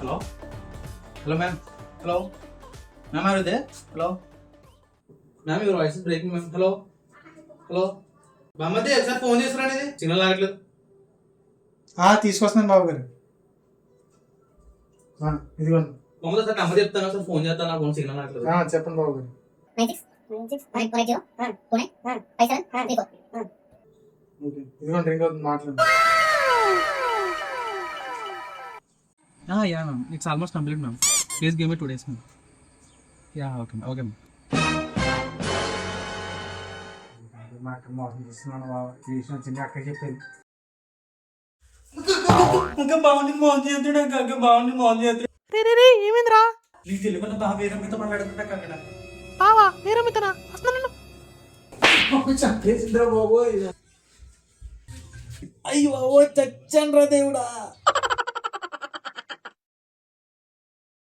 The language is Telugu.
Hello hello ma'am hello ma'am are they hello ma'am your voice breaking ma'am hello hello బామ్మది ఒకసారి ఫోన్ చేస్తున్నాను ఇది సిగ్నల్ రావట్లేదు. తీసుకొస్తున్నాను బాబు గారు. ఇదిగోండి. మమ్మల్ని ఒకసారి నెంబర్ చెప్తాను ఒకసారి ఫోన్ చేస్తాను నా ఫోన్ సిగ్నల్ రావట్లేదు. చెప్పండి బాబు గారు. 96 ఓకే ఇదిగోండి రింగ్ అవుతుంది, మాట్లాడండి. Yeah ma'am it's almost complete ma'am. Please give me 2 days ma'am. Yeah okay ma'am okay ma'am. మా అక్క మోసం చేస్తున్నాను బాబు. ఈ విషయం వచ్చింది అక్క చెప్పేది. ఇంకా బాగుంది మోసం చేస్తాడు అక్క, బాగుంది మోసం చేస్తాడు. ఏమైందిరా? నీకు తెలియకుండా బాగా వేరే మీతో మాట్లాడుతుంటా అక్కడ. బావా వేరే మితనా వస్తున్నాను. చంపేసిందిరా బాబు. అయ్యో చచ్చాను రా దేవుడా.